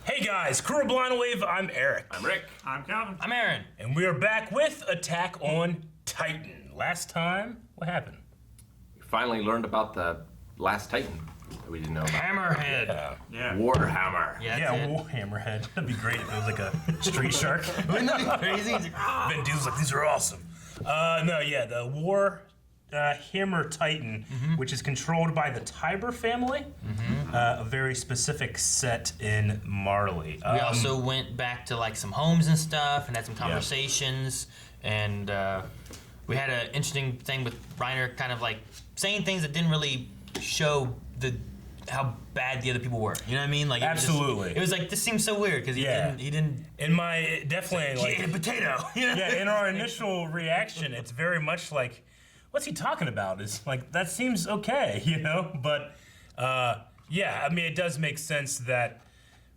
Hey guys, Crew of Blind Wave, I'm Eric. I'm Rick. I'm Calvin. I'm Eren. And we are back with Attack on Titan. Last time, what happened? We finally learned about the last Titan that we didn't know about. Hammerhead. Yeah. Warhammer. Yeah, that's it. Hammerhead. That'd be great if it was like a street shark. Wouldn't that be crazy? He's like, Vin Diesel's like, these are awesome. The War Hammer Titan, which is controlled by the Tiber family, a very specific set in Marley. we also went back to like some homes and stuff and had some conversations, and we had an interesting thing with Reiner kind of like saying things that didn't really show how bad the other people were. You know what I mean? Like Absolutely. It was like, this seems so weird because he didn't. In my definitely He ate a potato. You know? Yeah, in our initial reaction, it's very much like, what's he talking about? It's like, that seems okay, you know? But, yeah, I mean, it does make sense that,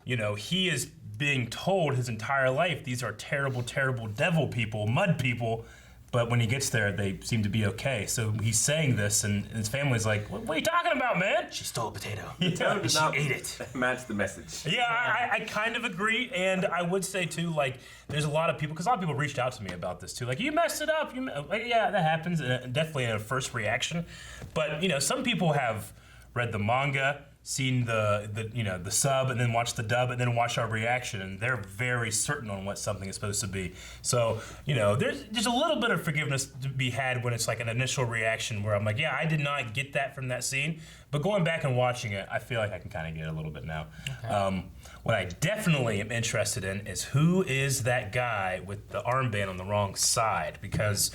you know, he is being told his entire life, these are terrible, terrible devil people, mud people, but when he gets there, they seem to be okay. So he's saying this, and his family's like, what are you talking about, man? She stole a potato. Tone did She not ate it. match the message. Yeah, I kind of agree, and I would say too, like, there's a lot of people, because a lot of people reached out to me about this too, like, you messed it up, yeah, that happens, definitely a first reaction, but, you know, some people have read the manga, seen the sub, and then watched the dub, and then watched our reaction, and they're very certain on what something is supposed to be. So, you know, there's a little bit of forgiveness to be had when it's like an initial reaction where I'm like, yeah, I did not get that from that scene, but going back and watching it, I feel like I can kind of get it a little bit now. Okay. What I definitely am interested in is who is that guy with the armband on the wrong side, because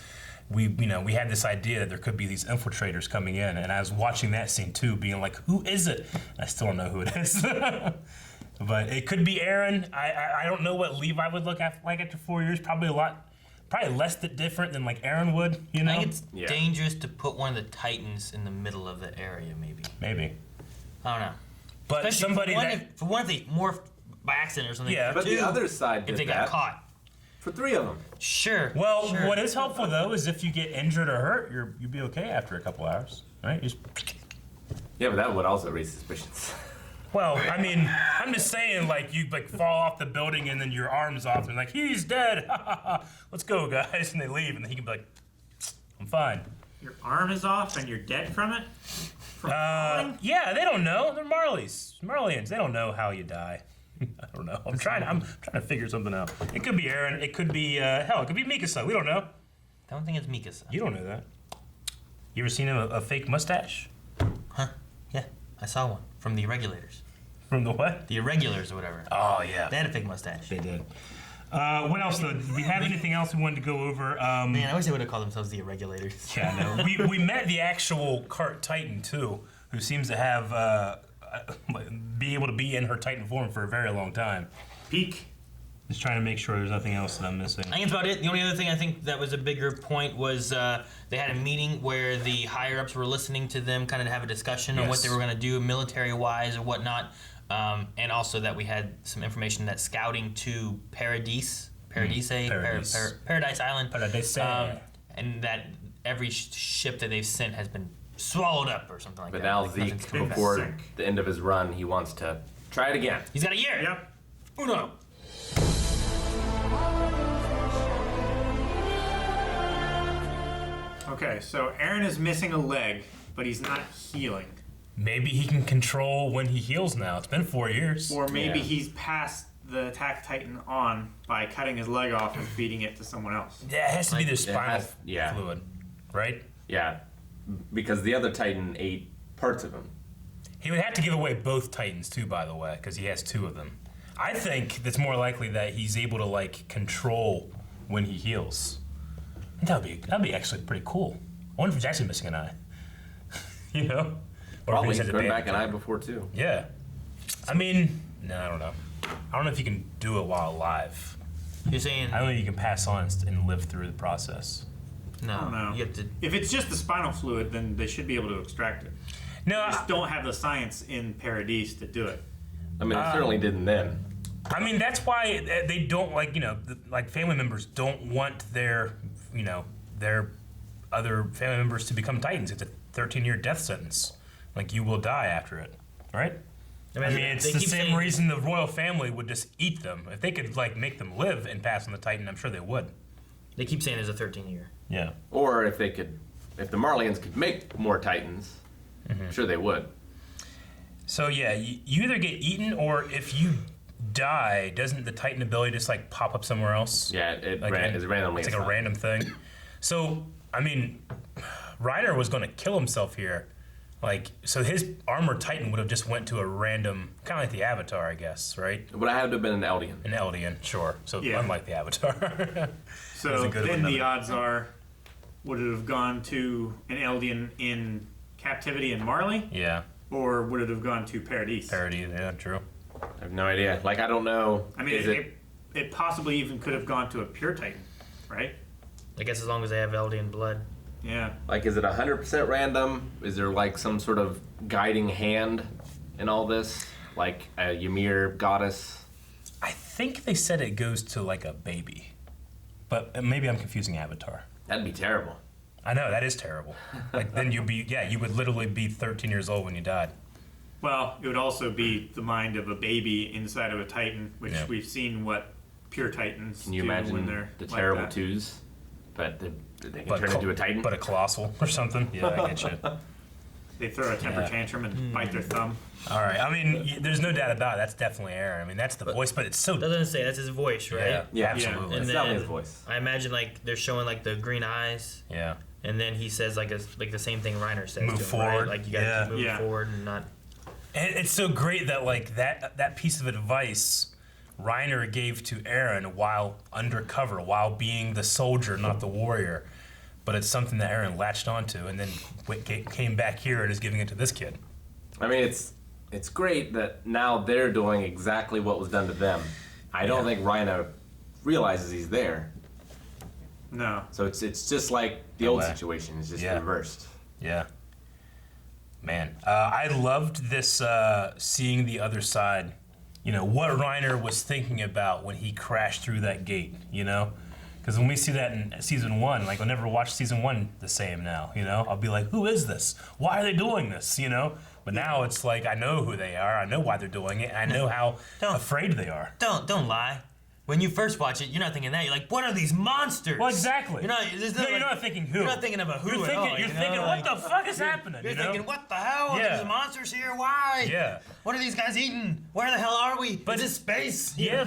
we had this idea that there could be these infiltrators coming in, and I was watching that scene too, being like, who is it? I still don't know who it is. But it could be Eren. I don't know what Levi would look like after 4 years. Probably less different than like Eren would, you know? I think it's dangerous to put one of the Titans in the middle of the area, maybe. Maybe. I don't know. But Especially somebody for one, if they morphed by accident or something. Yeah, For But two, the other side did if they that got caught. for 3 of them. Sure. Well, sure. what is helpful though is if you get injured or hurt, you'll be okay after a couple hours, right? Yeah, but that would also raise suspicions. Well, I mean, I'm just saying, like, you like fall off the building and then your arm's off and like, he's dead. Let's go, guys, and they leave, and then he can be like, I'm fine. Your arm is off and you're dead from it? From falling? Yeah, they don't know. They're Marleyans. They don't know how you die. I don't know. I'm trying to figure something out. It could be Eren. It could be hell. It could be Mikasa. We don't know. I don't think it's Mikasa. You don't know that. You ever seen a fake mustache? Huh? Yeah, I saw one from the Irregulars. From the what? The Irregulars or whatever. Oh yeah. They had a fake mustache. They did. What else? Though? Do we have anything else we wanted to go over? Man, I wish they would have called themselves the Irregulators. Yeah, no. we met the actual cart Titan too, who seems to have be able to be in her Titan form for a very long time. Peak. Just trying to make sure there's nothing else that I'm missing. I think that's about it. The only other thing I think that was a bigger point was they had a meeting where the higher-ups were listening to them kind of have a discussion on what they were going to do military-wise or whatnot. And also that we had some information that scouting to Paradise Island, and that every ship that they've sent has been swallowed up or something like But that. now Like Zeke, before the end of his run, he wants to try it again. he's got a year. Yep. Uno. Okay, so Eren is missing a leg, but he's not healing. Maybe he can control when he heals now. It's been 4 years. Or maybe Yeah. he's passed the Attack Titan on by cutting his leg off and feeding it to someone else. Yeah, it has to be their It spinal has- yeah. fluid, right? Yeah, because the other Titan ate parts of him. He would have to give away both Titans too, by the way, because he has 2 of them. I think it's more likely that he's able to like control when he heals. That'd be actually pretty cool. I wonder if he's actually missing an eye. You know? Or Probably if he's he's been back an eye before too. Yeah. I mean, no, I don't know. I don't know if you can do it while alive. You're saying I don't know if you can pass on and live through the process. no? I don't know. You have to. If it's just the spinal fluid, then they should be able to extract it. No, They just don't have the science in Paradise to do it. I mean, it certainly didn't then. I mean, that's why they don't like, like family members don't want their other family members to become Titans. It's a 13-year death sentence. Like, you will die after it, right? I mean, it's the same reason the royal family would just eat them. If they could like make them live and pass on the Titan, I'm sure they would. They keep saying there's a 13-year. Yeah. Or if the Marleyans could make more Titans, I'm sure they would. So yeah, you either get eaten, or if you die, doesn't the Titan ability just like pop up somewhere else? Yeah, it's It's randomly. like a assigned. random thing. So I mean, Reiner was going to kill himself here. Like, so his armored Titan would have just went to a random, kind of like the Avatar, I guess, right? It would have to have been an Eldian. An Eldian, sure. So Yeah. unlike the Avatar. So good then one, the though. odds are, would it have gone to an Eldian in captivity in Marley, Yeah, or would it have gone to Paradise? parody. Yeah, true. I have no idea. Like, I don't know. I mean, Is it possibly even could have gone to a pure Titan, right? I guess as long as they have Eldian blood. Yeah. Like, is it 100% random? Is there like some sort of guiding hand in all this? Like a Ymir goddess? I think they said it goes to like a baby, but maybe I'm confusing Avatar. That'd be terrible. I know that is terrible. Like then you would literally be 13 years old when you died. Well, it would also be the mind of a baby inside of a Titan, which Yeah. we've seen what pure Titans Can you do when imagine they're the like terrible that. twos? But they can turn into a Titan? But a colossal or something. Yeah, I get you. They throw a temper Yeah. tantrum and bite their thumb. All right. I mean, there's no doubt about it. That's definitely Eren. I mean, that's the voice, but it's so. Doesn't it say that's his voice, right? Yeah, Yeah. absolutely. And It's then definitely his voice. I imagine like they're showing like the green eyes, Yeah. and then he says like the same thing Reiner says. Move to him, forward. Right? Like you gotta Yeah. keep moving Yeah. forward and not. And it's so great that like that piece of advice Reiner gave to Eren while undercover, while being the soldier, not the warrior. But it's something that Eren latched onto, and then came back here and is giving it to this kid. I mean, it's great that now they're doing exactly what was done to them. I don't think Reiner realizes he's there. No. So it's just like the No old way. situation. It's just Yeah. reversed. Yeah. Man, I loved this seeing the other side. You know, what Reiner was thinking about when he crashed through that gate, you know? Because when we see that in season 1, like I'll never watch season 1 the same now, you know? I'll be like, who is this? Why are they doing this, you know? But now it's like, I know who they are, I know why they're doing it, and I know how afraid they are. Don't lie. When you first watch it, you're not thinking that. You're like, what are these monsters? Well, exactly. You're not. You're not thinking who. You're not thinking of a who You're at thinking, all. you're you know? thinking Like, what the fuck is happening, You're you know? thinking, what the hell? Yeah. There's monsters here. Why? Yeah. What are these guys eating? Where the hell are we? But- Is this space? Yeah,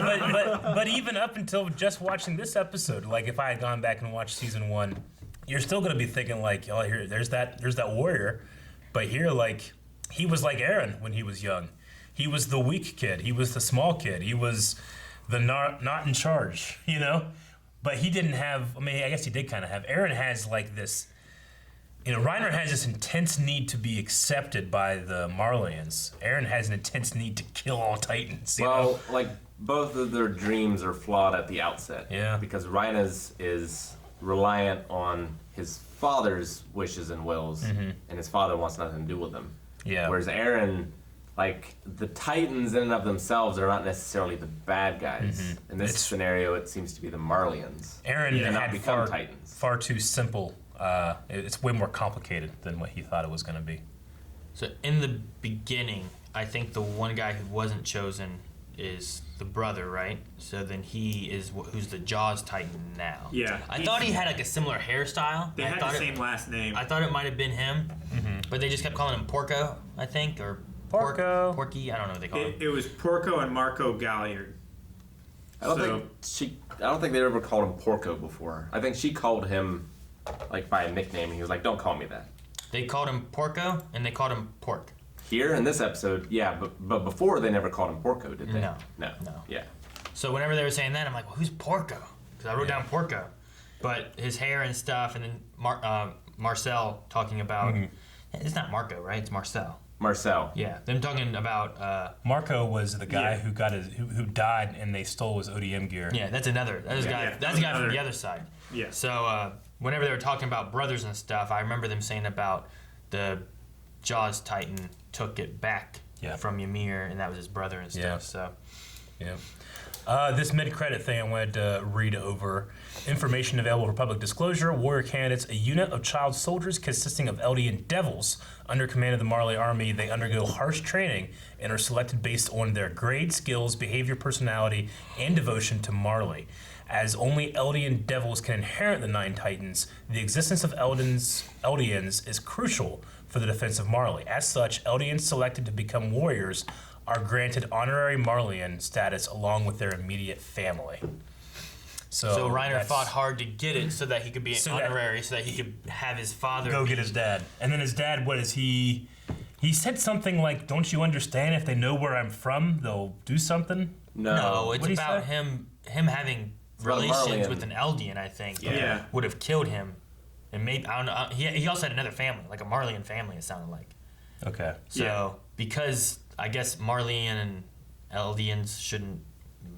but even up until just watching this episode, like if I had gone back and watched season 1, you're still gonna be thinking like, oh, here, there's that warrior, but here, like, he was like Eren when he was young. He was the weak kid. He was the small kid. He was the not in charge, you know. But he didn't have. I mean, I guess he did kind of have. Eren has like this. You know, Reiner has this intense need to be accepted by the Marleyans. Eren has an intense need to kill all Titans. You know? Well, like both of their dreams are flawed at the outset. Yeah. Because Reiner's is reliant on his father's wishes and wills, and his father wants nothing to do with him. Yeah. Whereas Eren, like the Titans in and of themselves are not necessarily the bad guys. In this scenario, it seems to be the Marleyans. Eren cannot had become Titans. far too simple. It's way more complicated than what he thought it was going to be. So in the beginning, I think the one guy who wasn't chosen is the brother, right? So then he is who's the Jaws Titan now. Yeah. I thought he had like a similar hairstyle. They I had thought the same last name. I thought it might have been him, but they just kept calling him Porco, I think, or Porco. Porky. I don't know what they call him. It was Porco and Marco Galliard. I don't think they ever called him Porco before. I think she called him like by a nickname, and he was like, "Don't call me that." They called him Porco and they called him Pork. Here in this episode, yeah, but before they never called him Porco, did they? No. No. Yeah. So whenever they were saying that, I'm like, well, who's Porco? Because I wrote down Porco, but his hair and stuff, and then Marcel talking about it's not Marco, right? It's Marcel. Marcel. Yeah, them talking about. Marco was the guy Yeah. who got who died, and they stole his ODM gear. Yeah, that's another. That's a guy. Yeah, That's a guy from another- the other side. Yeah. So whenever they were talking about brothers and stuff, I remember them saying about the Jaws Titan took it back Yeah. from Ymir, and that was his brother and stuff. Yeah. So Yeah. This mid-credit thing I wanted to read over. Information available for public disclosure. Warrior candidates, a unit of child soldiers consisting of Eldian devils under command of the Marley army. They undergo harsh training and are selected based on their grade, skills, behavior, personality, and devotion to Marley. As only Eldian devils can inherit the 9 Titans, the existence of Eldians is crucial for the defense of Marley. As such, Eldians selected to become warriors are granted honorary Marleyan status along with their immediate family. So Reiner fought hard to get it so that he could be an honorary, so that he could have his father get his dad. And then his dad, what is he? He said something like, "Don't you understand? If they know where I'm from, they'll do something." No, it's What'd he about say? him having relations with an Eldian. I think would have killed him, and maybe I don't know. He also had another family, like a Marleyan family. It sounded like. Okay. So because I guess Marleyan and Eldians shouldn't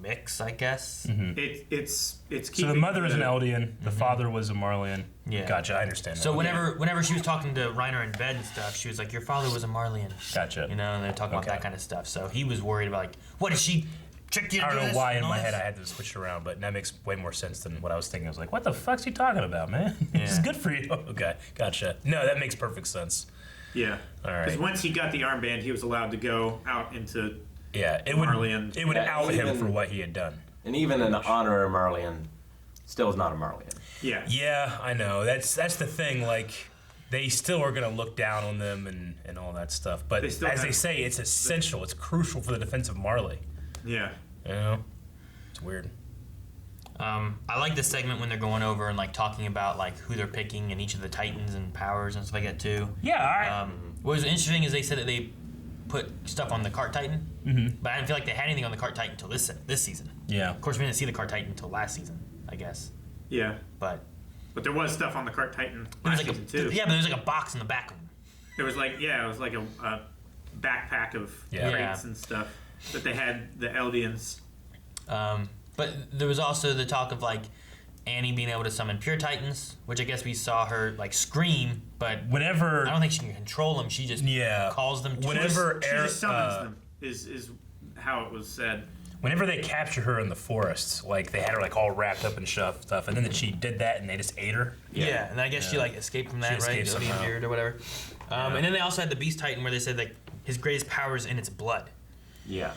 mix, I guess. It's So keeping the mother is an Eldian, the father was a Marleyan. Yeah. Gotcha, I understand. So that. whenever she was talking to Reiner in bed and stuff, she was like, "Your father was a Marleyan." Gotcha. You know, and they're talking about Okay. that kind of stuff. So he was worried about like, what did she trick you to I do don't know this why and in all my this? head I had to switch it around, but that makes way more sense than what I was thinking. I was like, what the fuck's he talking about, man? This is Yeah. good for you. Okay, gotcha. No, that makes perfect sense. Yeah. All right. Because once he got the armband, he was allowed to go out into. Yeah, it would Marleyan. it would Yeah, out him even- for what he had done. And even an honorary Marleyan still is not a Marleyan. Yeah. Yeah, I know. That's the thing. Like, they still are going to look down on them and all that stuff. But They still as they have- say, it's essential. It's crucial for the defense of Marley. Yeah. You know, it's weird. I like this segment when they're going over and like talking about like who they're picking and each of the Titans and powers and stuff like that too. Yeah. What was interesting is they said that they put stuff on the Cart Titan, but I didn't feel like they had anything on the Cart Titan until this season. Yeah. Of course, we didn't see the Cart Titan until last season, I guess. Yeah. But But there was stuff on the Cart Titan there was last like season too. but there was like a box in the back of them. There was like it was like a backpack of Yeah. crates and stuff that they had the Eldians. But there was also the talk of like Annie being able to summon pure Titans, which I guess we saw her like scream, but Whenever I don't think she can control them. She just calls them. To Whenever She just summons Eren, them. Is how it was said. whenever they capture her in the forest, like they had her like all wrapped up and stuff, and then she did that and they just ate her. Yeah, and I guess she like escaped from that, right? escaped Odium somehow. Beard or whatever. And then they also had the Beast Titan where they said like his greatest power is in its blood. Yeah.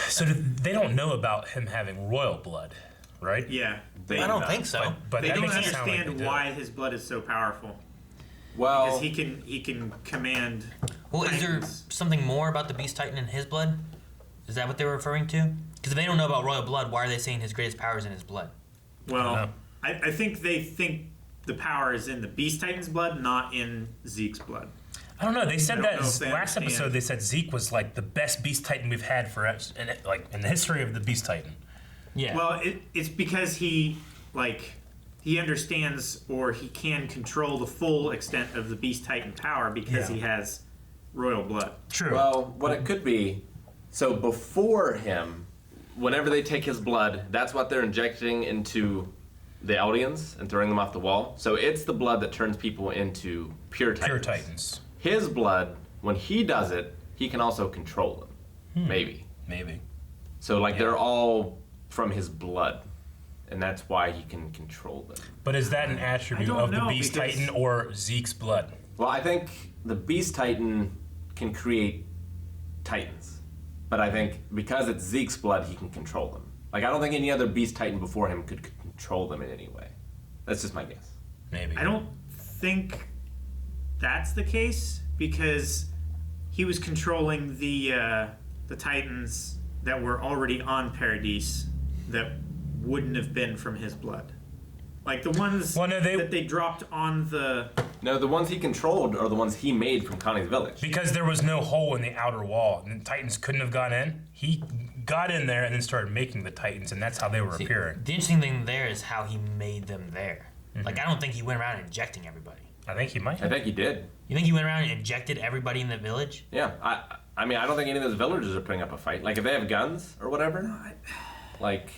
So they don't know about him having royal blood, right? Yeah. I don't think so. But They that don't makes it sound like understand they do. why his blood is so powerful. Well, Because he can command. Well, is there Titans. something more about the Beast Titan in his blood? Is that what they were referring to? Because if they don't know about royal blood, why are they saying his greatest power is in his blood? Well, I think they think the power is in the Beast Titan's blood, not in Zeke's blood. I don't know. They said I that don't know if they last understand. episode. They said Zeke was like the best Beast Titan we've had for in the history of the Beast Titan. Yeah. Well, it's because he understands or he can control the full extent of the Beast Titan power because Yeah. he has royal blood. True. well, what it could be, so before him, whenever they take his blood, that's what they're injecting into the Eldians and throwing them off the wall. So it's the blood that turns people into pure Titans. Pure Titans. His blood, when he does it, he can also control them. Maybe. Maybe. So like they're all from his blood. And that's why he can control them. But is that an attribute I don't of the know, Beast because- Titan or Zeke's blood? Well, I think the Beast Titan can create Titans. But I think because it's Zeke's blood, he can control them. Like, I don't think any other Beast Titan before him could control them in any way. That's just my guess. Maybe. I don't think that's the case because he was controlling the Titans that were already on Paradise that wouldn't have been from his blood. Like the ones Well, no, that they dropped on the. No, the ones he controlled are the ones he made from Connie's village. Because there was no hole in the outer wall, and the Titans couldn't have gone in. He got in there and then started making the Titans, and that's how they were appearing. The interesting thing there is how he made them there. Like, I don't think he went around injecting everybody. I think he might. I think he did. You think he went around and injected everybody in the village? Yeah. I mean, I don't think any of those villagers are putting up a fight. Like, if they have guns or whatever, like...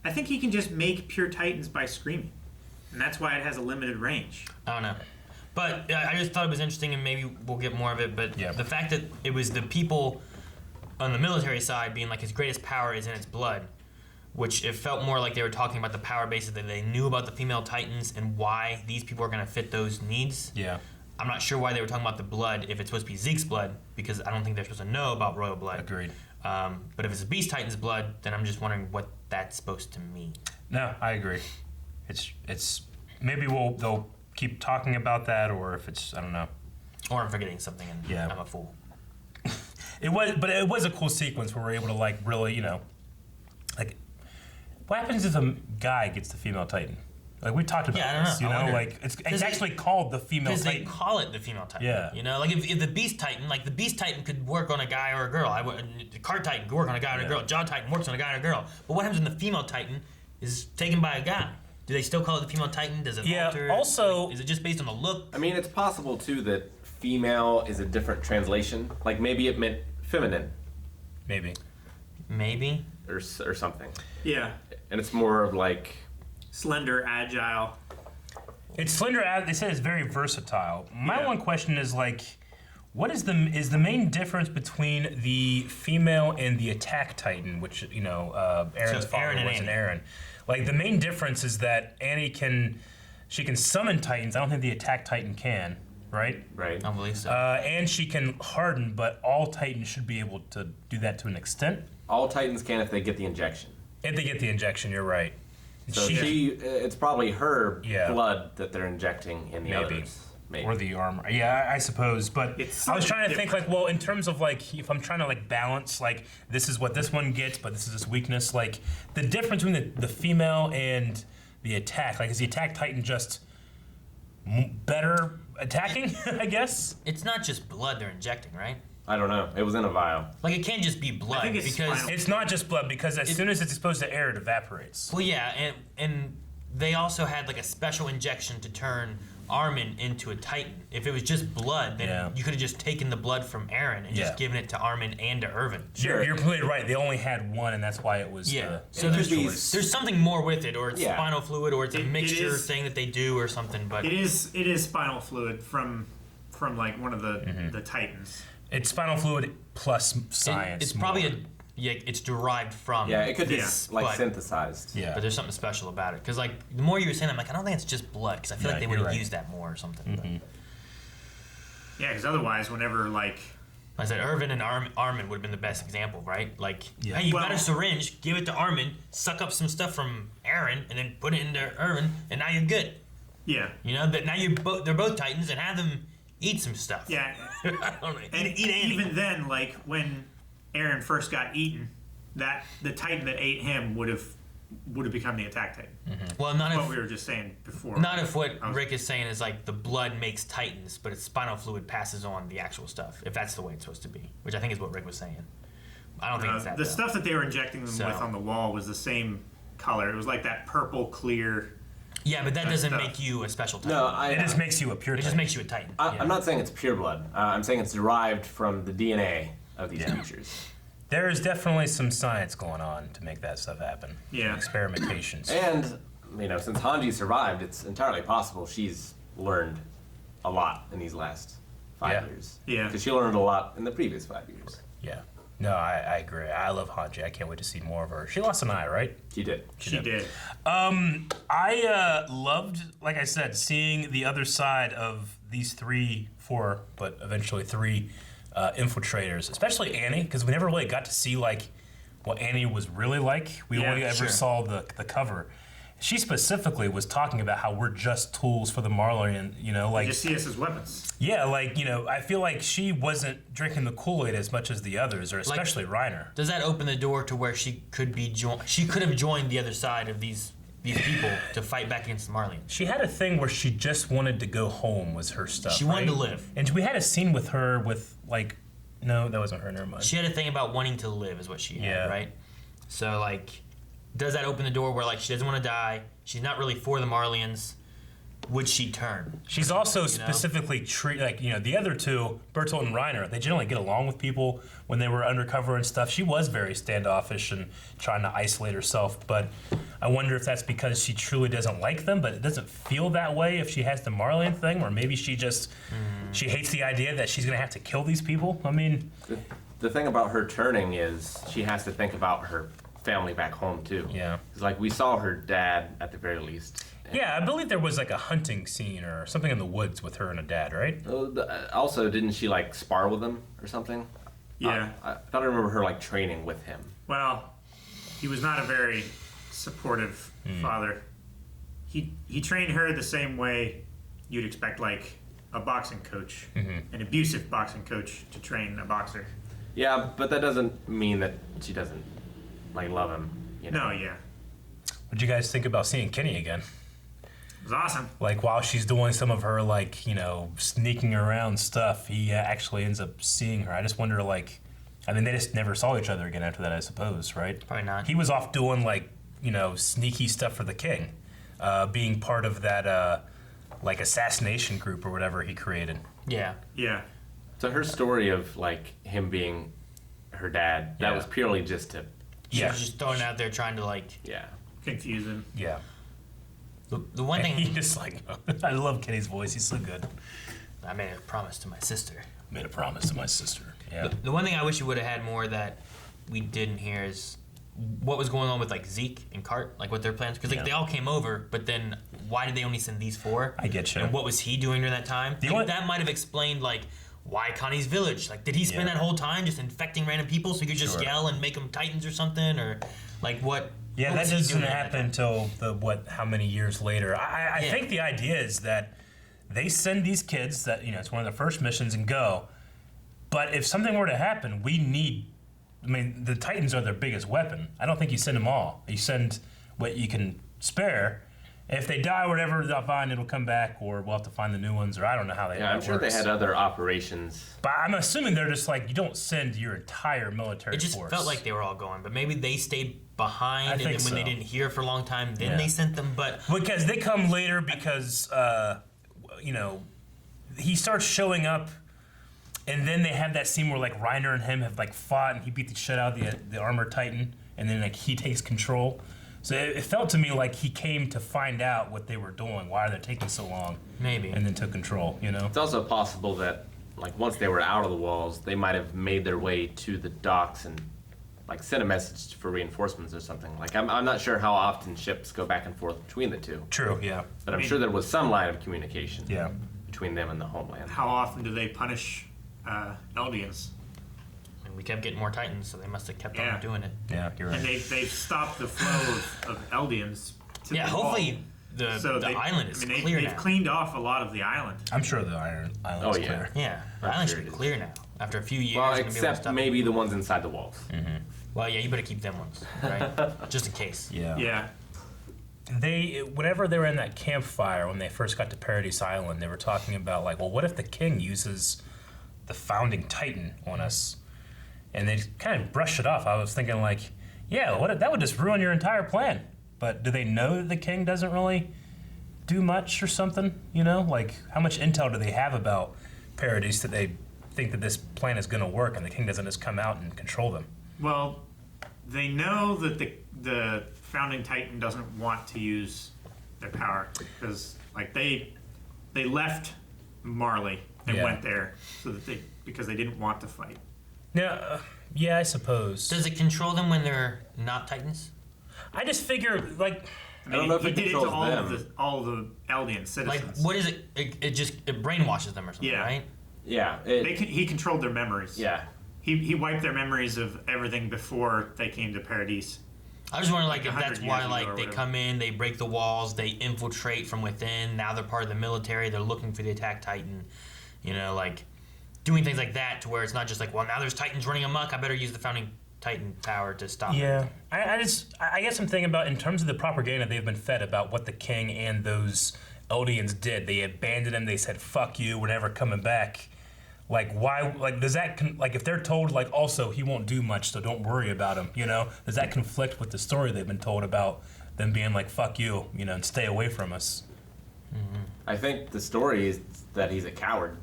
I think he can just make pure Titans by screaming, and that's why it has a limited range. I don't know. But I just thought it was interesting, and maybe we'll get more of it. But Yeah. the fact that it was the people on the military side being like his greatest power is in its blood, which it felt more like they were talking about the power bases that they knew about the female Titans and why these people are going to fit those needs. Yeah. I'm not sure why they were talking about the blood if it's supposed to be Zeke's blood, because I don't think they're supposed to know about royal blood. Agreed. But if it's a Beast Titan's blood, then I'm just wondering what that's supposed to mean. No, I agree. It's maybe they'll keep talking about that, or if it's, I don't know. Or I'm forgetting something and Yeah. I'm a fool. It was a cool sequence where we're able to like really, you know, like what happens if a guy gets the female Titan? Like we talked about Yeah, I don't this, know. you I know, wonder. like it's Because actually called the female Because they Titan. call it the female Titan. Yeah. You know, like if the Beast Titan, like the Beast Titan could work on a guy or a girl. The Card Titan could work on a guy or a girl. Jaw Titan works on a guy or a girl. But what happens when the female Titan is taken by a guy? Do they still call it the female Titan? Does it alter? Also, Like, is it just based on the look? I mean, it's possible too that female is a different translation. Like maybe it meant feminine maybe. Maybe. or something, Yeah. and it's more of like Slender, agile. It's slender. They said it's very versatile. My Yeah. one question is like, what is the main difference between the female and the attack Titan, which you know Eren's So father Eren and was an Annie. Eren. Like the main difference is that Annie can summon Titans. I don't think the attack Titan can, right? right. I don't believe so. And she can harden, but all Titans should be able to do that to an extent. All Titans can if they get the injection. If they get the injection, you're right. So it's probably her Yeah. blood that they're injecting in the Maybe. others. Maybe. Or the armor. Yeah, I suppose. But It's I was something trying to think different. like, well, in terms of like, if I'm trying to like balance, like, this is what this one gets, but this is its weakness. Like, the difference between the female and the attack, like, is the attack Titan just better attacking, I guess? It's not just blood they're injecting, right? I don't know. It was in a vial. Like it can't just be blood think it's because spinal. It's not just blood, because as soon as it's exposed to air, it evaporates. well, yeah, and they also had like a special injection to turn Armin into a Titan. If it was just blood, then Yeah. you could have just taken the blood from Eren and Yeah. just given it to Armin and to Irvin. Sure. You're completely right. They only had one, and that's why it was Yeah. the So It there's could be there's something more with it, or it's Yeah. spinal fluid, or it's a It mixture is- thing that they do, or something. But It is spinal fluid from like one of the Titans. It's spinal fluid plus science. it's probably more. it's derived from. Yeah, it could be Yeah. like But- synthesized. Yeah. But there's something special about it, because like the more you were saying, I'm like, I don't think it's just blood, because I feel Yeah, like they you're would have right. used that more or something. But Yeah, because otherwise, whenever like I said Irvin and Armin would have been the best example, right? Like, Yeah. hey, you Well- got a syringe, give it to Armin, suck up some stuff from Eren, and then put it into Irvin, and now you're good. yeah, You know that now they're both Titans, and have them eat some stuff. yeah, I don't know. and Eat Annie. even then, like when Eren first got eaten, that the Titan that ate him would have become the attack Titan. Well, not What if we were just saying before. not if what I was- Rick is saying is like the blood makes Titans, but its spinal fluid passes on the actual stuff. If that's the way it's supposed to be, which I think is what Rick was saying. I don't think it's that. the though. stuff that they were injecting them So- with on the wall was the same color. It was like that purple clear. Yeah, but that doesn't stuff. make you a special Titan. No, It just makes you a pure it just Titan. makes you a Titan. Yeah. I'm not saying it's pure blood. I'm saying it's derived from the DNA of these Yeah. creatures. There is definitely some science going on to make that stuff happen. Yeah. Experimentations. And, since Hanji survived, it's entirely possible she's learned a lot in these last 5 Yeah. years. Yeah. Because she learned a lot in the previous 5 years. Yeah. No, I agree. I love Hanji. I can't wait to see more of her. She lost an eye, right? She did. She did. I loved, like I said, seeing the other side of these 4, but eventually 3 infiltrators, especially Annie, because we never really got to see like what Annie was really like. We Yeah, only ever sure. saw the cover. She specifically was talking about how we're just tools for the Marleyan, like Just see us as weapons. yeah, like I feel like she wasn't drinking the Kool-Aid as much as the others, or especially Reiner. Does that open the door to where she could be she could have joined the other side of these people to fight back against the Marleyans? She had a thing where she just wanted to go home, was her stuff. She wanted to right? live. And we had a scene with her with like, no, that wasn't her. Never mind. She had a thing about wanting to live, is what she Yeah. had, right? So like, does that open the door where like she doesn't want to die? She's not really for the Marleyans. Would she turn? She's also specifically the other two, Bertolt and Reiner, they generally get along with people when they were undercover and stuff. She was very standoffish and trying to isolate herself, but I wonder if that's because she truly doesn't like them, but it doesn't feel that way if she has the Marleyan thing, or maybe she just she hates the idea that she's gonna have to kill these people. I mean, the thing about her turning is she has to think about her family back home too. Yeah. 'Cause, like, we saw her dad at the very least. Yeah, I believe there was like a hunting scene or something in the woods with her and a dad, right? Also, didn't she like spar with him or something? Yeah. I thought I remember her like training with him. Well, he was not a very supportive father. He trained her the same way you'd expect, like a boxing coach, an abusive boxing coach, to train a boxer. Yeah, but that doesn't mean that she doesn't like love him. You know? No, yeah, What'd you guys think about seeing Kenny again? it was awesome. Like while she's doing some of her like, you know, sneaking around stuff, he actually ends up seeing her. I just wonder like, I mean, they just never saw each other again after that, I suppose, right? Probably not. He was off doing like, you know, sneaky stuff for the king, being part of that like assassination group or whatever he created. Yeah. Yeah, So her story of like him being her dad, that Yeah. was purely just to, She Yeah. was just throwing it out there trying to like. yeah. confusing. Yeah. The one And he thing just like, I love Kenny's voice. He's so good. I made a promise to my sister. Made a promise to my sister. Yeah. The one thing I wish you would have had more that we didn't hear is what was going on with like Zeke and Cart, like what their plans. Because like Yeah. they all came over, but then why did they only send these 4? I get you. And what was he doing during that time? The Like, only- that might have explained like why Connie's village. Like, did he spend Yeah. that whole time just infecting random people so he could just Sure. yell and make them Titans or something, or like what? Yeah, what that was he doesn't doing at that happen time? until how many years later. I Yeah. think the idea is that they send these kids that, you know, it's one of the first missions and go. But if something were to happen, I mean, the Titans are their biggest weapon. I don't think you send them all. You send what you can spare. If they die or whatever, they'll find it'll come back, or we'll have to find the new ones, or I don't know how they. Yeah, I'm sure they had other operations. But I'm assuming they're just like, you don't send your entire military It just force. felt like they were all going, but maybe they stayed behind, and then think when they so. didn't hear for a long time, then Yeah. they sent them. But Because they come later because, you know, he starts showing up, and then they have that scene where, like, Reiner and him have, like, fought, and he beat the shit out of the armored titan, and then, like, he takes control. So it felt to me like he came to find out what they were doing, why they're taking so long, maybe. and then took control, you know? It's also possible that, like, once they were out of the walls, they might have made their way to the docks and, like, sent a message for reinforcements or something. Like, I'm not sure how often ships go back and forth between the two, True, yeah. but I'm sure there was some line of communication Yeah. between them and the homeland. How often do they punish Eldians? And we kept getting more Titans, so they must have kept Yeah. on doing it. Yeah, you're And right. they've stopped the flow of Eldians. To Yeah, the wall. hopefully the island is clear they've now. cleaned off a lot of the island. I'm sure the Iron Island's Oh, yeah. clear. Yeah, the I'm island sure should be it is. clear now. After a few years, Well, we're gonna be able to except stop maybe it. the ones inside the walls. Well, yeah, you better keep them ones, right? Just in case. Yeah. Yeah. Whenever they were in that campfire when they first got to Paradise Island, they were talking about like, well, what if the king uses the founding titan on us? And they kind of brushed it off. I was thinking like, yeah, that would just ruin your entire plan. But do they know that the king doesn't really do much or something? You know, like how much intel do they have about Paradise that they think that this plan is going to work and the king doesn't just come out and control them? Well, they know that the founding titan doesn't want to use their power because, like, they left Marley and Yeah. went there because they didn't want to fight. Yeah, I suppose. Does it control them when they're not Titans? I just figure like. I don't know if he it did it to controls all the Eldian Like, citizens. what is it? It just it brainwashes them or something, Yeah. right? Yeah. He controlled their memories. Yeah. He wiped their memories of everything before they came to Paradise. I just wonder, like, if 100 that's why, years ago like, or they whatever. come in, they break the walls, they infiltrate from within. Now they're part of the military. They're looking for the attack Titan. You know, like doing things like that to where it's not just like, well, now there's Titans running amok. I better use the founding Titan power to stop them. Yeah, I guess I'm thinking about in terms of the propaganda they've been fed about what the king and those Eldians did. They abandoned him. They said, "Fuck you, we're never coming back." Like, why? Like, does that like if they're told like also he won't do much, so don't worry about him? You know, does that conflict with the story they've been told about them being like, "Fuck you," you know, and stay away from us? I think the story is that he's a coward,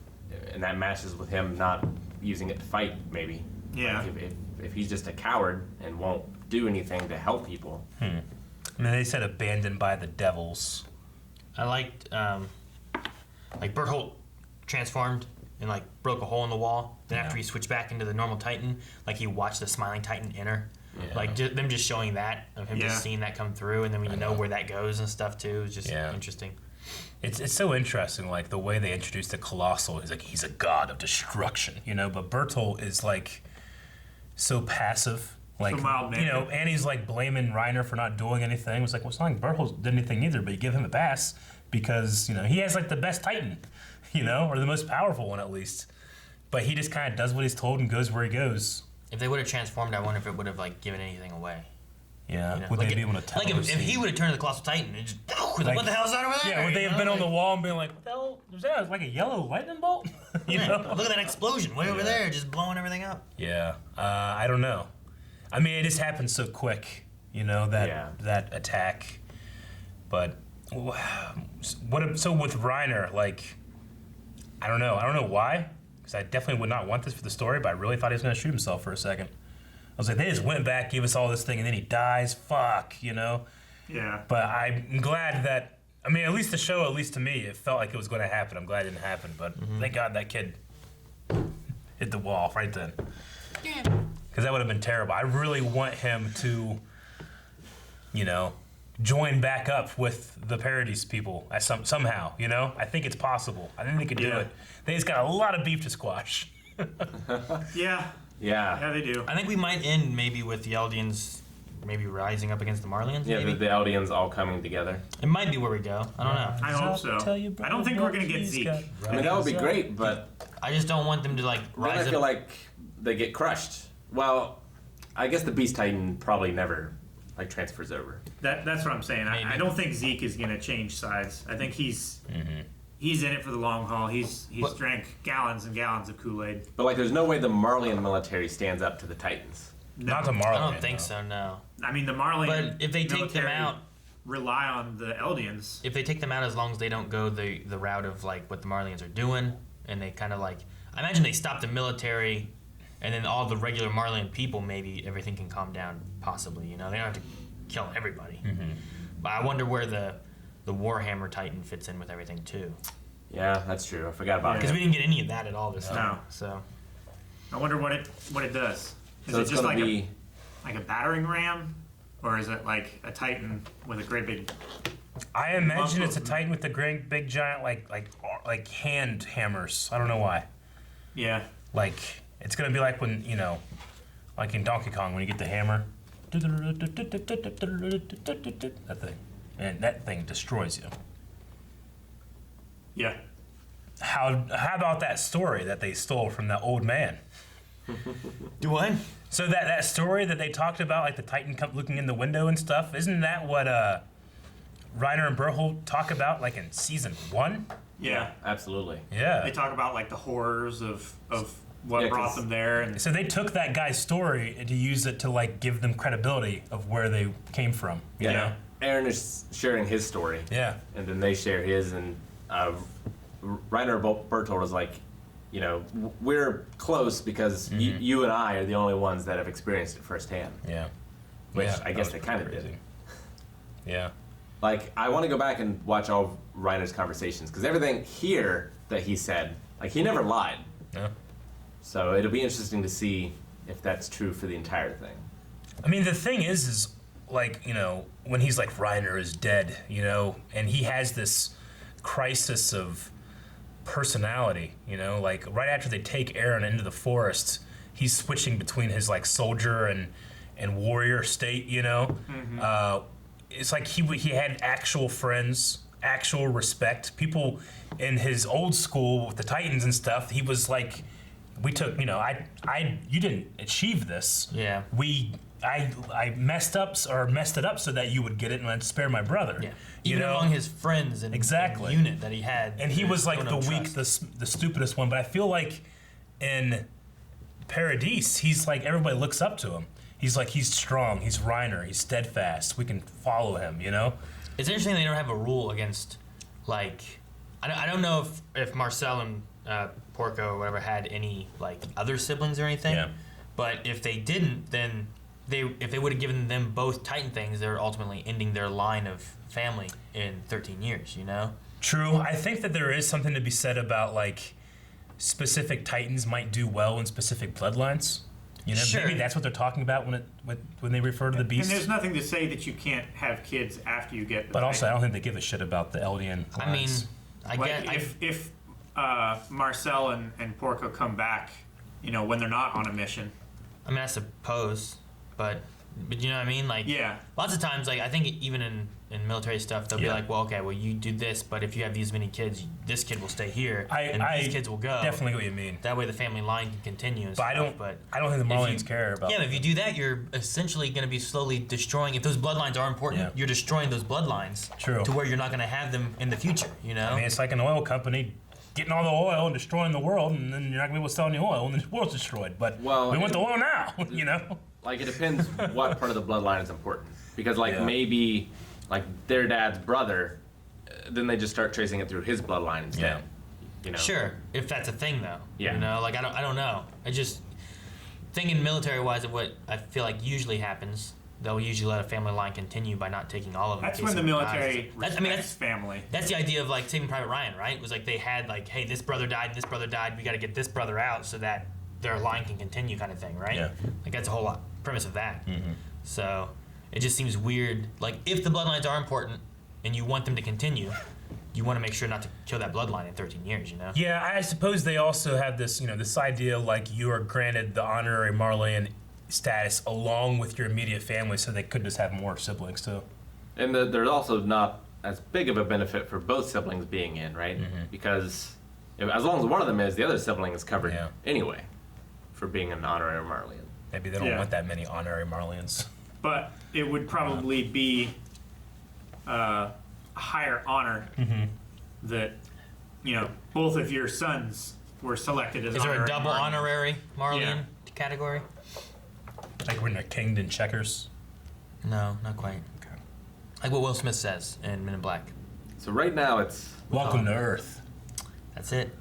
and that matches with him not using it to fight. Maybe. Yeah. Like if he's just a coward and won't do anything to help people. I mean, they said abandoned by the devils. I liked, like, Bertolt transformed and like broke a hole in the wall. Then after he switched back into the normal Titan, like he watched the smiling Titan enter. Yeah. Like them just showing that of him just seeing that come through, and then when you know where that goes and stuff too, is just interesting. It's so interesting, like the way they introduced the Colossal. Is like he's a god of destruction, you know. But Bertolt is like so passive, like So mild-mannered. and he's like blaming Reiner for not doing anything. It was like, well, it's not like Bertolt did anything either, but you give him a pass because he has like the best Titan, or the most powerful one at least. But he just kind of does what he's told and goes where he goes. If they would have transformed, I wonder if it would have like given anything away. Yeah, would like they be able to tell? Like if he would have turned to the Colossal Titan and just like, what the hell's that over there? Yeah, would they have been on the wall and been like, what the hell was that? It was like a yellow lightning bolt? Look at that explosion way over there, just blowing everything up. Yeah, I don't know. I mean, it just happened so quick, that attack. But so with Reiner, like, I don't know why, because I definitely would not want this for the story, but I really thought he was going to shoot himself for a second. I was like, they just went back, gave us all this thing, and then he dies. Fuck, Yeah. But I'm glad that, I mean, at least the show, at least to me, it felt like it was going to happen. I'm glad it didn't happen, but thank God that kid hit the wall right then. Yeah. Because that would have been terrible. I really want him to, join back up with the Paradise people somehow, I think it's possible. I think they could do it. They just got a lot of beef to squash. Yeah. Yeah. They do. I think we might end maybe with the Eldians maybe rising up against the Marleyans. Yeah, maybe. the Eldians all coming together. It might be where we go. I don't know. I hope so. I don't think we're going to get Zeke. I mean, that would be great, but I just don't want them to like then rise I feel up. like they get crushed. Well, I guess the Beast Titan probably never transfers over. That's what I'm saying. I Maybe. don't think Zeke is going to change sides. I think he's in it for the long haul. He's drank gallons and gallons of Kool-Aid. But there's no way the Marleyan military stands up to the Titans. Not tomorrow. I don't think so. No. I mean, the Marleyan But if they take them military out, rely on the Eldians. if they take them out, as long as they don't go the route of like what the Marleyans are doing, and they kind of like, I imagine they stop the military, and then all the regular Marleyan people, maybe everything can calm down. Possibly, they don't have to kill everybody. But I wonder where the Warhammer Titan fits in with everything too, Yeah, that's true. I forgot about because that. we didn't get any of that at all this No. time. So I wonder what it does. Is So it it's just going to like be... a battering ram, or is it like a Titan with a great big? I imagine it's a Titan with the great big giant like hand hammers. I don't know why. Yeah. Like it's gonna be like when like in Donkey Kong when you get the hammer. That thing, and that thing destroys you. Yeah. How about that story that they stole from that old man? do what? So that story that they talked about, like the Titan looking in the window and stuff, isn't that what Reiner and Bertolt talk about, like in season 1? Yeah. Absolutely. Yeah. They talk about like the horrors of what Yeah, brought 'cause- them there, and So they took that guy's story to use it to like give them credibility of where they came from. You know? Eren is sharing his story. Yeah. And then they share his, and Reiner Bertolt is like, we're close because you and I are the only ones that have experienced it firsthand. Yeah. Which Yeah, I that guess was they pretty kind of crazy. did. Yeah. I want to go back and watch all of Reiner's conversations because everything here that he said, he never lied. Yeah. So it'll be interesting to see if that's true for the entire thing. I mean, the thing is like, when he's like, Reiner is dead, and he has this crisis of personality, like right after they take Eren into the forest, he's switching between his like soldier and warrior state, it's like he had actual friends, actual respect. People in his old school with the Titans and stuff, he was like, we took, you didn't achieve this. Yeah. I messed it up so that you would get it and I'd spare my brother. Yeah. Even among his friends and Exactly. and unit that he had. And he was like the no weak, trust. the stupidest one. But I feel like in Paradise, he's like, everybody looks up to him. He's like, he's strong, he's Reiner, he's steadfast. We can follow him, It's interesting they don't have a rule against, like, I don't know if Marcel and Porco or whatever had any like other siblings or anything. Yeah. But if they didn't, then if they would have given them both Titan things, they're ultimately ending their line of family in 13 years. True. I think that there is something to be said about like specific Titans might do well in specific bloodlines. You know, Sure. maybe that's what they're talking about when they refer to the beast. And there's nothing to say that you can't have kids after you get the But also, I Titan. don't think they give a shit about the Eldian lines. I mean, I Like get. if Marcel and Porco come back, you know, when they're not on a mission. I mean, I suppose, but you know what I mean? Like, Yeah. lots of times, like I think even in military stuff, they'll be Yeah. like, well, okay, well you do this, but if you have these many kids, this kid will stay here, and I these kids will go. definitely get what you mean. That way, the family line can continue. And But stuff, I don't think the if Marleyans you- care about. Yeah, but if you do that, you're essentially going to be slowly destroying. If those bloodlines are important, Yeah. you're destroying those bloodlines. True. To where you're not going to have them in the future. You know. I mean, it's like an oil company getting all the oil and destroying the world, and then you're not gonna be able to sell any oil, and the world's destroyed. But Well, we want the oil now, you know. Like, it depends what part of the bloodline is important. Because, like, Yeah. maybe, like, their dad's brother, then they just start tracing it through his bloodline instead. You know? Sure, if that's a thing though. Yeah. You know, like I don't know. I just thinking military wise of what I feel like usually happens. They'll usually let a family line continue by not taking all of them. That's in case when the someone military dies. respects I mean, that's family. that's the idea of like Saving Private Ryan, right? It was like they had like, hey, this brother died, this brother died. We got to get this brother out so that their line can continue, kind of thing, right? Yeah. Like that's a whole lot premise of that. So it just seems weird. Like if the bloodlines are important and you want them to continue, you want to make sure not to kill that bloodline in 13 years. You know. Yeah, I suppose they also have this, you know, this idea like you are granted the honorary Marleyan status along with your immediate family, so they could just have more siblings too. And there's also not as big of a benefit for both siblings being in, right? Because as long as one of them is, the other sibling is covered Yeah. anyway for being an honorary Marleyan. Maybe they don't Yeah. want that many honorary Marleyans. But it would probably be a higher honor that, you know, both of your sons were selected as Is there a honorary double Marleyan. honorary Marleyan Yeah. category? Like when they're kinged in checkers. No, not quite. Like what Will Smith says in Men in Black. So right now it's Welcome to Earth. That's it.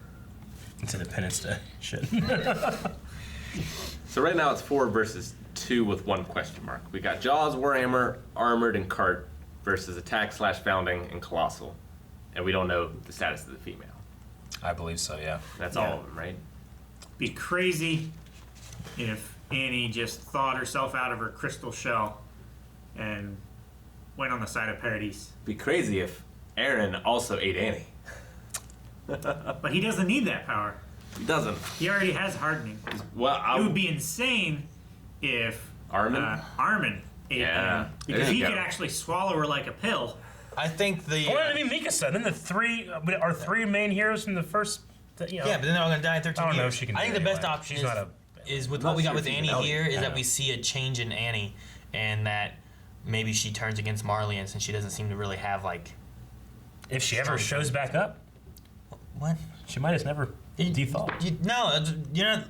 It's Independence Day. Shit. So right now it's 4 versus 2 with 1 question mark. We got Jaws, Warhammer, Armored, and Cart versus Attack / Founding and Colossal. And we don't know the status of the female. I believe so. Yeah. That's Yeah. all of them, right? Be crazy if Annie just thawed herself out of her crystal shell and went on the side of Paradise. Be crazy if Eren also ate Annie. But he doesn't need that power. He doesn't. He already has hardening. Well, It would be insane if Armin? Armin ate Yeah. Annie. Because There he you could go. actually swallow her like a pill. I think the. Well, I mean, Mikasa. Then the three are 3 main heroes from the first. You know, Yeah, but then they're all gonna die in 13 I don't years. know if she can. I think do the best anyway. option She's not a. is with I'm what not we got sure with if you Annie can here help. is I that know. we see a change in Annie, and that maybe she turns against Marleyan since she doesn't seem to really have like. If she ever shows back up, What? she might just never default. No, you know.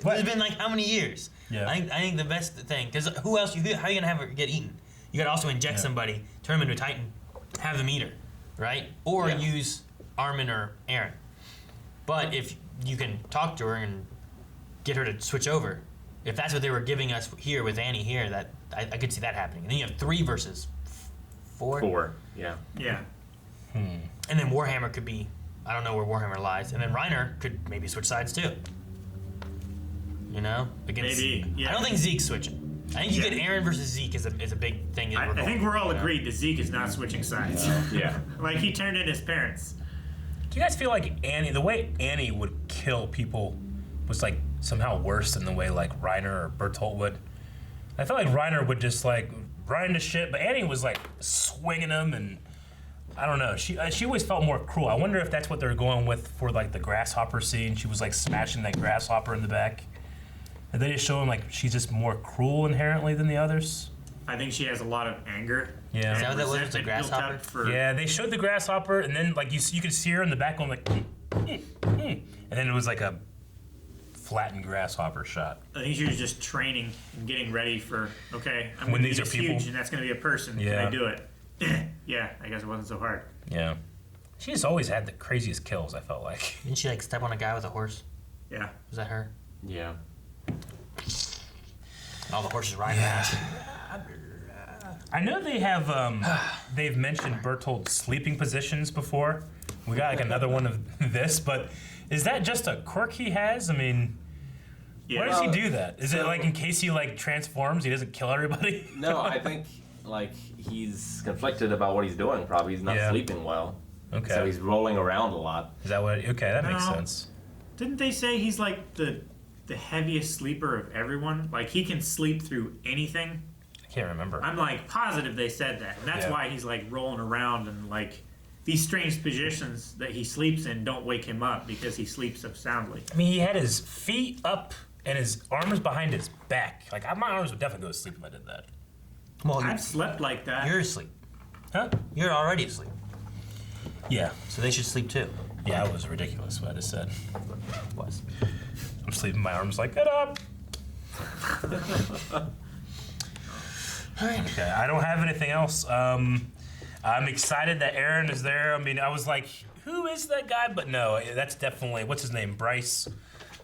What? It's been like how many years? Yeah. I think the best thing, because who else? How are you gonna have her get eaten? You gotta also inject Yeah. somebody, turn them into a Titan, have them eat her, right? Or Yeah. use Armin or Eren. But if you can talk to her and get her to switch over, if that's what they were giving us here with Annie here, that I could see that happening. And then you have 3 versus 4. 4, yeah. Yeah. And then Warhammer could be, I don't know where Warhammer lies. And then Reiner could maybe switch sides too. You know? Against, Maybe, yeah. I don't think Zeke's switting. I think you Yeah. get Eren versus Zeke is a big thing. in I Revolt, think we're all you know? agreed that Zeke is not switching sides. Yeah. Like, he turned in his parents. Do you guys feel like the way Annie would kill people was like somehow worse than the way like Reiner or Bertolt would? I felt like Reiner would just like run into shit, but Annie was like swinging them, and I don't know. She always felt more cruel. I wonder if that's what they're going with for like the grasshopper scene. She was like smashing that grasshopper in the back. And they just show him like she's just more cruel inherently than the others. I think she has a lot of anger. Yeah. and Is that what that was, resentment the grasshopper? built up for- Yeah, they showed the grasshopper, and then like you could see her in the back going like, and then it was like a flattened grasshopper shot. I think she was just training and getting ready for, okay, I'm When going to these be are this people- huge, and that's going to be a person. Can Yeah. I do it? Yeah, I guess it wasn't so hard. Yeah, she just always had the craziest kills. I felt like. Didn't she like step on a guy with a horse? Yeah. Was that her? Yeah. All the horses riding ass. I know they have. They've mentioned Bertolt's sleeping positions before. We got like another one of this, but Is that just a quirk he has? I mean, why does he do that? Is it like in case he like transforms, he doesn't kill everybody? No, I think like he's conflicted about what he's doing. Probably he's not sleeping well. Okay. So he's rolling around a lot. Is that what? Okay, that makes sense. Didn't they say he's like the heaviest sleeper of everyone? Like he can sleep through anything. I can't remember. I'm like positive they said that, and that's why he's like rolling around and like these strange positions that he sleeps in don't wake him up because he sleeps so soundly. I mean, he had his feet up and his arms behind his back. Like my arms would definitely go to sleep if I did that. Well, I've slept like that. you're asleep. Huh? You're already asleep. Yeah. So they should sleep too. Yeah, it was ridiculous what I just said. Was. I'm sleeping, my arms like, get up. Okay, I don't have anything else. I'm excited that Eren is there. I mean, I was like, who is that guy? But no, that's definitely, what's his name? Bryce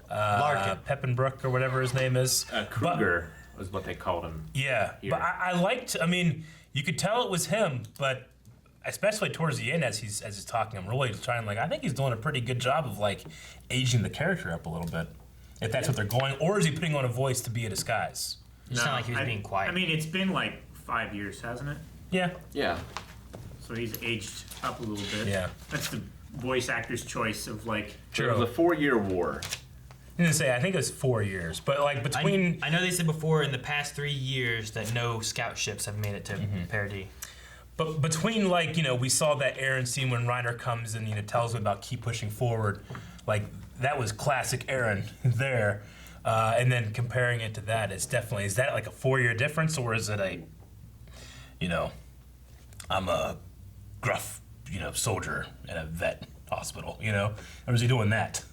Larkin. Peppenbrook or whatever his name is. Kruger was what they called him. Yeah, Here. but I liked, I mean, you could tell it was him, but especially towards the end as he's talking, I'm really trying, like, I think he's doing a pretty good job of, like, aging the character up a little bit. If that's what they're going, or is he putting on a voice to be a disguise? You sound like he was being quiet. I mean, it's been like 5 years, hasn't it? Yeah. Yeah. So he's aged up a little bit. Yeah. That's the voice actor's choice of like. It was a 4-year war. I didn't say, I think it was 4 years, but like between. I know they said before in the past 3 years that no scout ships have made it to Paradis. But between, like, you know, we saw that Eren scene when Reiner comes and, you know, tells him about keep pushing forward. Like, that was classic Eren there. And then comparing it to that, it's definitely, is that like a 4-year difference, or is it a, you know, I'm a gruff, you know, soldier in a vet hospital, you know? Or is he doing that?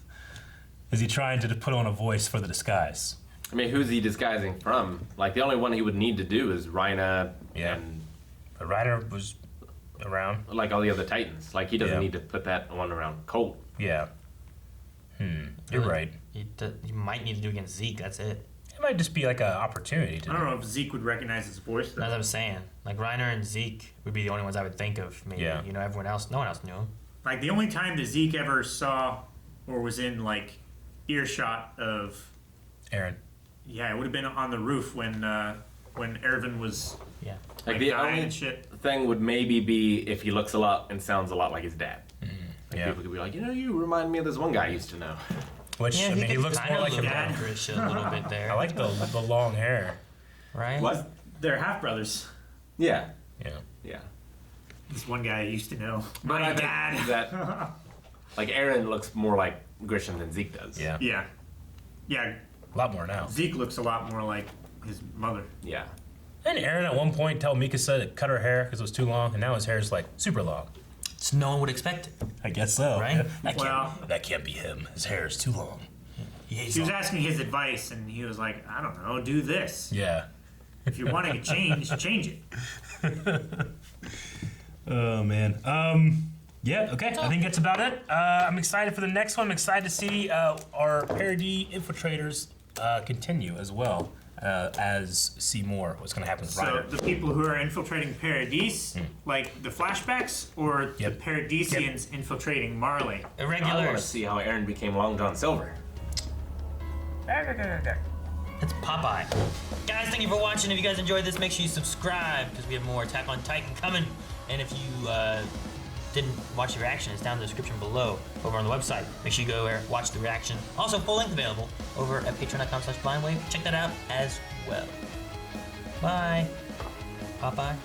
Is he trying to put on a voice for the disguise? I mean, who's he disguising from? Like, the only one he would need to do is Reiner and But Reiner was around. like all the other Titans. Like, he doesn't Yeah. need to put that one around Colt. Yeah. You're right. You might need to do against Zeke. That's it. It might just be like an opportunity to. I don't know if Zeke would recognize his voice though. As I'm saying, like Reiner and Zeke would be the only ones I would think of. Maybe Yeah. you know, everyone else, no one else knew him. Like the only time that Zeke ever saw or was in like earshot of, Eren. yeah, it would have been on the roof when Ervin was Yeah. Like, the dying only and shit. thing would maybe be if he looks a lot and sounds a lot like his dad. Like, Yeah. people could be like, you know, you remind me of this one guy I used to know. Which, Yeah, I mean, he could looks kinda more like look him. out for his shit a little bit there. I like the long hair. right? What? They're half brothers. Yeah. Yeah. Yeah. This one guy I used to know. But My I think dad. that, like, Eren looks more like Grisham than Zeke does. Yeah. Yeah. Yeah. A lot more now. Zeke looks a lot more like his mother. Yeah. Didn't Eren at one point tell Mikasa to cut her hair because it was too long, and now his hair is like super long? So no one would expect it. I guess so. Right? That can't be him. His hair is too long. He was asking his advice, and he was like, I don't know, do this. Yeah. If you're wanting a change, change it. Oh man. Yeah. Okay. I think that's about it. I'm excited for the next one. I'm excited to see our Paradis infiltrators continue as well as see more what's going to happen with So Reiner. the people who are infiltrating Paradis, like the flashbacks, or the Yep. Paradisians infiltrating Marley? I want to Irregulars. see how Eren became Long John Silver. It's Popeye. Guys, thank you for watching. If you guys enjoyed this, make sure you subscribe because we have more Attack on Titan coming. And if you didn't watch the reaction, it's down in the description below over on the website. Make sure you go there, watch the reaction. Also, full length available over at patreon.com/blindwave. Check that out as well. Bye. Popeye.